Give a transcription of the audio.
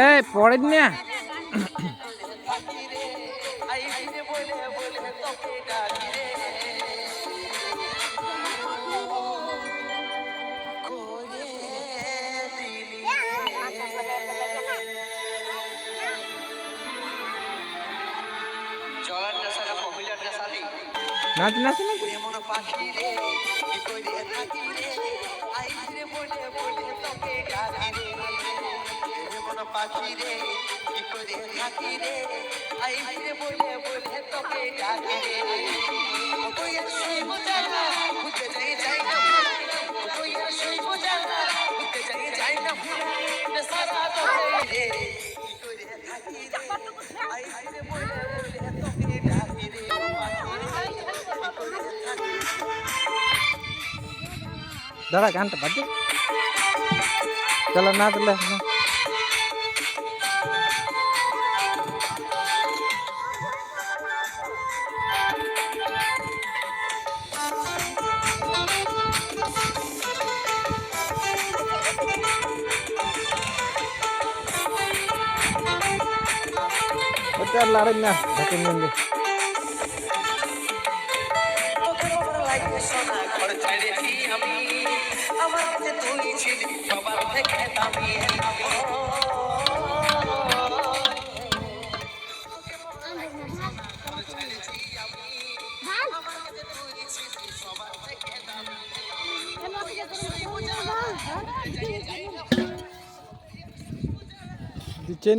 এই পড়েন না নাচ নাচ পাখি রে কি করে থাকি রে আইরে বলে বলে তোকে ডাকি রে তুই শুই বোঝানা ঘুরতে যাই না তুই শুই বোঝানা ঘুরতে যাই না সারা তোকে রে কি করে থাকি রে আইরে বলে বলে তোকে ডাকি রে দাঁড়া গানটা বাজে চলো না চলে ওটা লড়েন না ঢাকেন নিন আমার কাছে তুই ছিলি সবার থেকে দামি দিচ্ছে